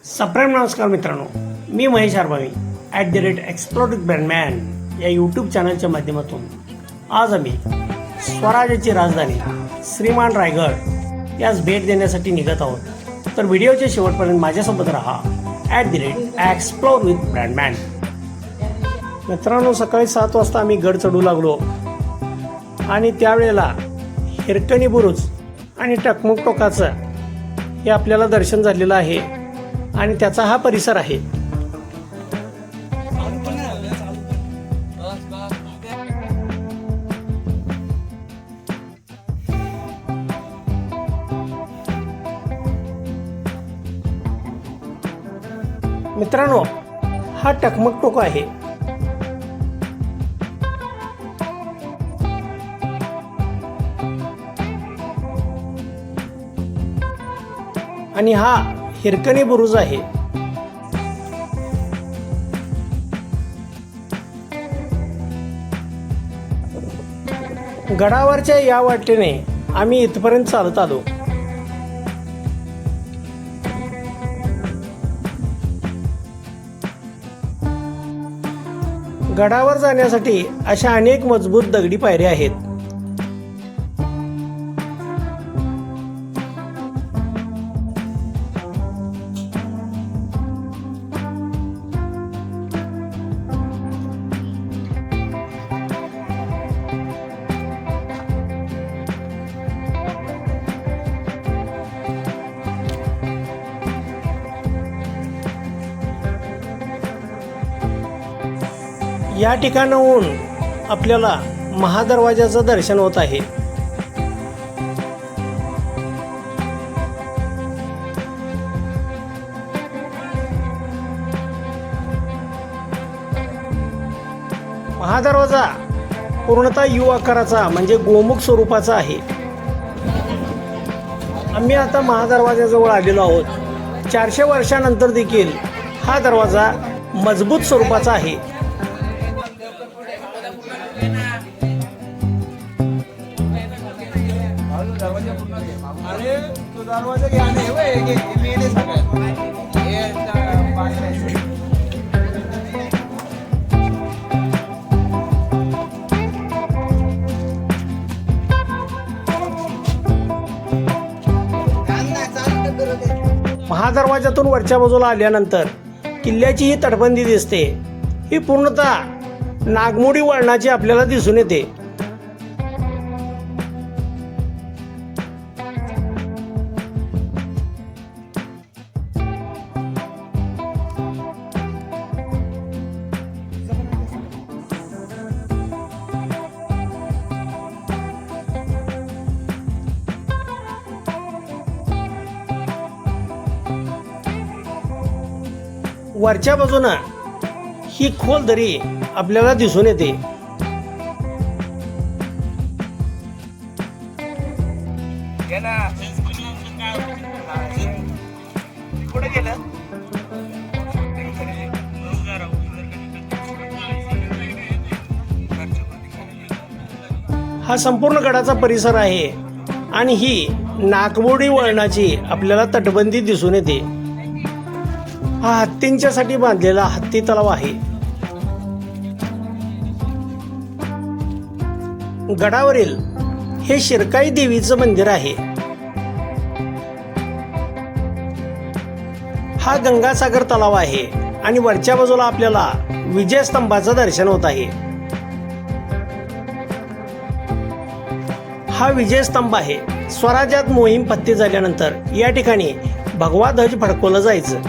सप्रेम नमस्कार मित्रांनो, मी महेश आरबावी @एक्सप्लोरिंग ब्रँडमॅन या यूट्यूब चॅनलच्या माध्यमातून आज आम्ही स्वराज्याची राजधानी श्रीमान रायगड यास भेट देण्यासाठी निघत आहोत. तर व्हिडिओच्या शेवटपर्यंत माझ्यासोबत राहा @एक्सप्लोर विथ ब्रँडमॅन. मित्रांनो, सकाळी 7 वाजता आम्ही गड चढू लागलो आणि त्यावेळेला हिरकणी बुरुज आणि टकमक टोकाचं हे आपल्याला दर्शन झालेलं आहे आणि त्याचा हा परिसर आहे. मित्रांनो, हा टकमक टोक आहे. आणि हा हिरकणी बुरुज आहे. गडावरच्या या वाटेने आम्ही इथपर्यंत चालत आलो. गडावर जाण्यासाठी अशा अनेक मजबूत दगडी पायऱ्या आहेत. या ठिकाणाहून आपल्याला महादरवाजाचं दर्शन होत आहे. महादरवाजा पूर्णतः यू आकाराचा म्हणजे गोमुख स्वरूपाचा आहे. आम्ही आता महादरवाजाजवळ आलेलो आहोत. 400 वर्षानंतर देखील हा दरवाजा मजबूत स्वरूपाचा आहे. महादरवाजातून वरच्या बाजूला आल्यानंतर किल्ल्याची ही तटबंदी दिसते. ही पूर्णतः नागमोडी वळणाची आपल्याला दिसून येते. वरच्या बाजूनं ही खोल दरी आपल्याला दिसून येते. हा संपूर्ण गडाचा परिसर आहे आणि ही नागमोडी वळणाची आपल्याला तटबंदी दिसून येते. हा हत्तींच्यासाठी बांधलेला हत्ती तलाव आहे. गडावरील हे शिरकाई देवीचं मंदिर आहे. हा गंगासागर तलाव आहे आणि वरच्या बाजूला आपल्याला विजयस्तंभाचं दर्शन होत आहे. हा विजयस्तंभ आहे. स्वराज्यात मोहीम फत्ते झाल्यानंतर या ठिकाणी भगवा ध्वज फडकवलं जायचं.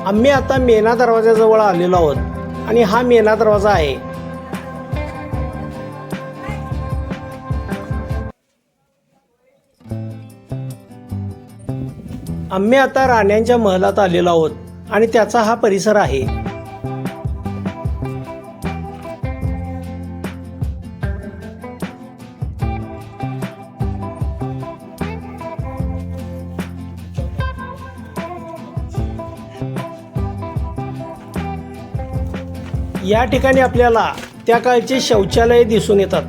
आम्ही आता मेना दरवाजाजवळ आलेलो आहोत आणि हा मेना दरवाजा आहे. आम्ही आता राण्यांच्या महलात आलेलो आहोत आणि त्याचा हा परिसर आहे. या ठिकाणी आपल्याला त्या काळचे शौचालय दिसून येतात.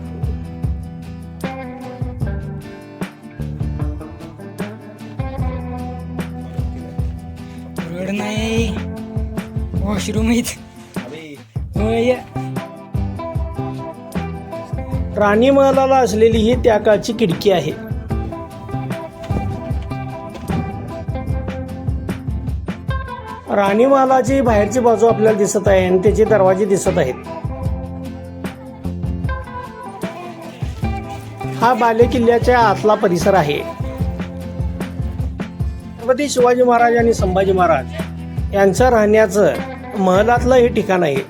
रोड नाही, वॉशरूम आहेत. होय. राणी महालाला असलेली ही त्या काळची खिडकी आहे. राणी महालाची बाहेरची बाजू आपल्याला दिसत आहे आणि त्याचे दरवाजे दिसत आहेत. हा बालेकिल्ल्याच्या आतला परिसर आहे. छत्रपती शिवाजी महाराज आणि संभाजी महाराज यांचं राहण्याचं महलातलं हे ठिकाण आहे.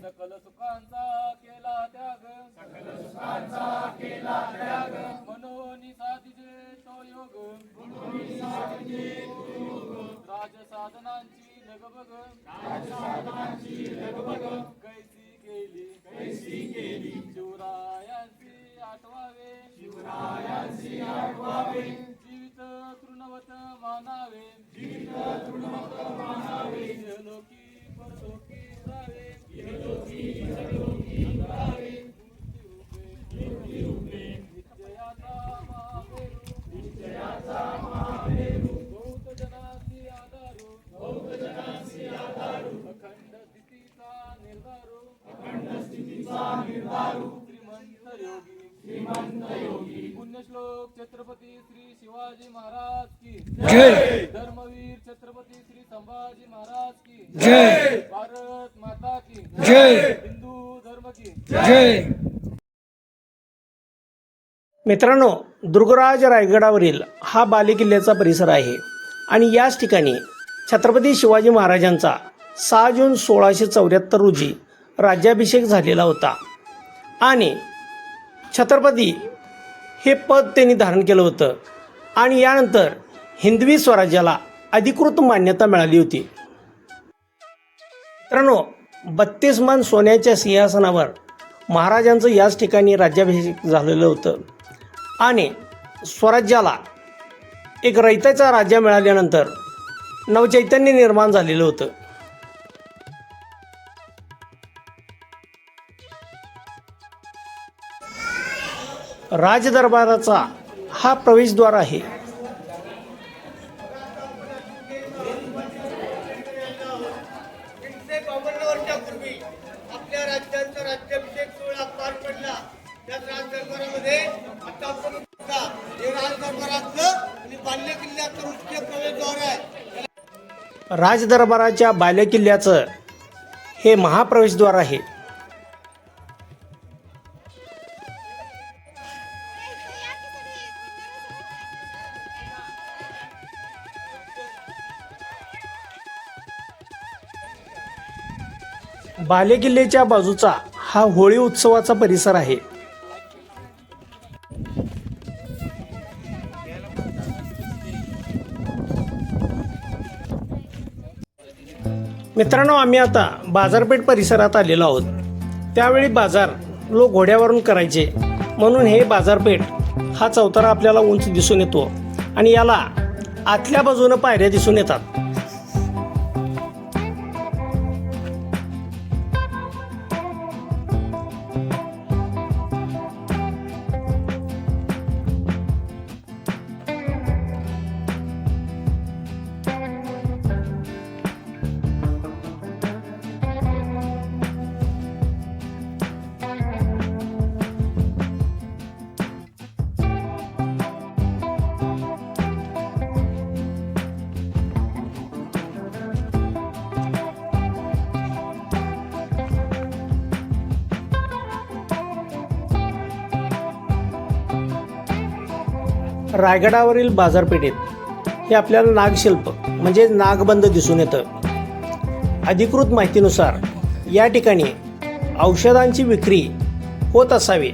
सकल सुखांचा केला त्याग मनोनी साधिजे तो योग राज साधनांची लगबग कैसी केली शिवरायांची आठवावे जीवित तृणवत मानावे इहलोकी परलोकी जावे निश्चयाचा महामेरू बहुत जनासी आधारू अखंड स्थितीचा निर्धारू श्रीमंत योगी पुण्यश्लोक छत्रपती श्री शिवाजी महाराज की जय. धर्मवीर छत्रपती श्री संभाजी महाराज की जय. भारत माता की जय. हिंदू धर्म की जय. मित्रांनो, दुर्गराज रायगडावरील हा बालेकिल्ल्याचा परिसर आहे आणि याच ठिकाणी छत्रपती शिवाजी महाराजांचा 6 जून 1674 रोजी राज्याभिषेक झालेला होता आणि छत्रपती हे पद त्यांनी धारण केलं होतं आणि यानंतर हिंदवी स्वराज्याला अधिकृत मान्यता मिळाली होती. मित्रांनो, 32 मन सोन्याच्या सिंहासनावर महाराजांचं याच ठिकाणी राज्याभिषेक झालेलं होतं आणि स्वराज्याला एक रयतेचा राज्य मिळाल्यानंतर नवचैतन्य निर्माण झालेलं होतं. राजदरबाराचा हा प्रवेशद्वार आहे. वर्षापूर्वी आपल्या राज्यांचा राज्याभिषेक सोहळा पार पडला. त्या राजदरबारामध्ये आता आपण हे राजदरबारातलं आणि बालेकिल्ल्याचं मुख्य प्रवेशद्वार आहे. राजदरबाराच्या बालेकिल्ल्याचं हे महाप्रवेशद्वार आहे. बालेकिल्ल्याच्या बाजूचा हा होळी उत्सवाचा परिसर आहे. मित्रांनो, आम्ही आता बाजारपेठ परिसरात आलेलो आहोत. त्यावेळी बाजार लोक घोड्यावरून करायचे म्हणून हे बाजारपेठ हा चौतारा आपल्याला उंच दिसून येतो आणि याला आतल्या बाजूने पायऱ्या दिसून येतात. रायगडावरील बाजारपेठेत हे आपल्याला नागशिल्प म्हणजे नागबंद दिसून येतं। अधिकृत माहितीनुसार या ठिकाणी औषधांची विक्री होत असावी।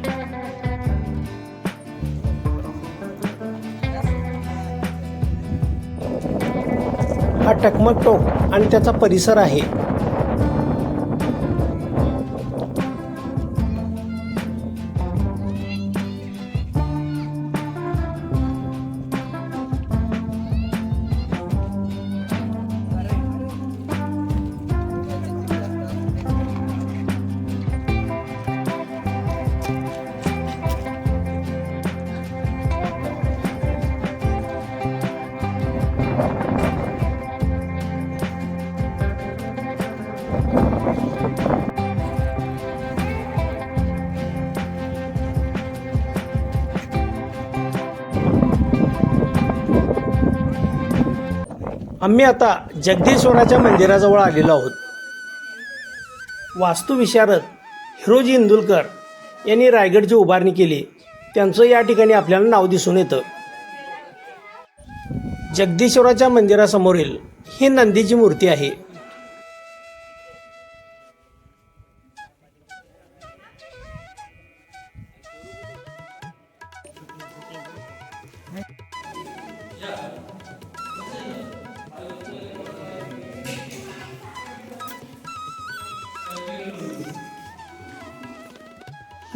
हा टकमक टोक आणि त्याचा परिसर आहे। आम्ही आता जगदीश्वराच्या मंदिराजवळ आलेलो आहोत। वास्तुविशारद हिरोजी इंदुलकर यांनी रायगडची उभारणी केली, त्यांचं या ठिकाणी आपल्याला नाव दिसून येतं। जगदीश्वराच्या मंदिरासमोरील ही नंदीची मूर्ती आहे।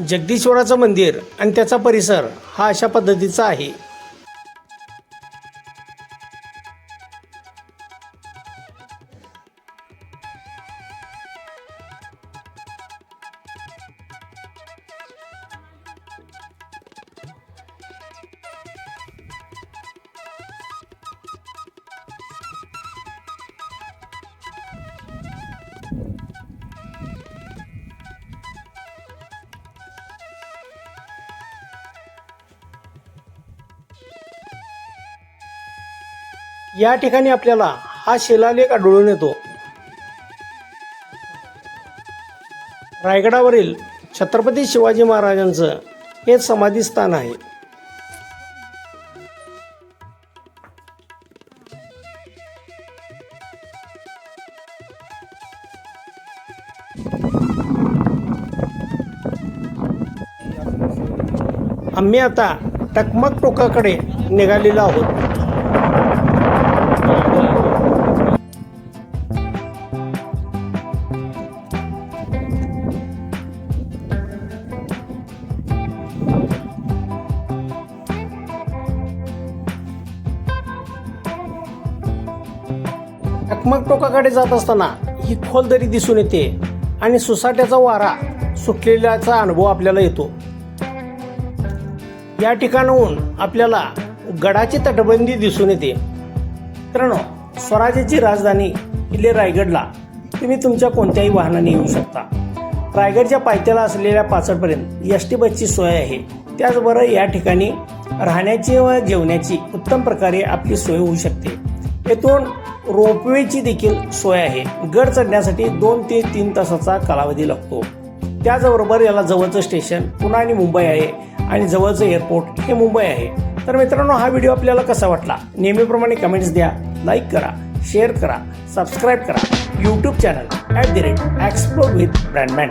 जगदीश्वराचं मंदिर आणि त्याचा परिसर हा अशा पद्धतीचा आहे। या ठिकाणी आपल्याला हा शिलालेख आढळून येतो। रायगडावरील छत्रपती शिवाजी महाराजांचं हे समाधी स्थान आहे। आम्ही आता टकमक टोकाकडे निघालेलो आहोत। टकमक टोकाकडे जात असताना ही खोल दरी दिसून येते आणि सुसाट्याचा वारा सुटलेल्याचा अनुभव आपल्याला येतो। या ठिकाणाहून आपल्याला गडाची तटबंदी दिसून येते। मित्रांनो, स्वराज्याची राजधानी किल्ले रायगडला तुम्ही तुमच्या कोणत्याही वाहनाने येऊ शकता। रायगडच्या पायथ्याला असलेल्या पाचडपर्यंत एस टी बसची सोय आहे। त्याचबरोबर या ठिकाणी राहण्याची व जेवण्याची उत्तम प्रकारे आपली सोय होऊ शकते। येथून रोपवेची देखील सोय आहे। गड चढण्यासाठी 2 ते 3 तासाचा कालावधी लागतो। त्याचबरोबर याला जवळचं स्टेशन पुणे आणि मुंबई आहे आणि जवळचं एअरपोर्ट हे मुंबई आहे। तर मित्रांनो, हा व्हिडिओ आपल्याला कसा वाटला नेहमीप्रमाणे कमेंट्स द्या, लाईक करा, शेअर करा, सबस्क्राईब करा यूट्यूब चॅनल @एक्सप्लोर विथ ब्रँडमॅन।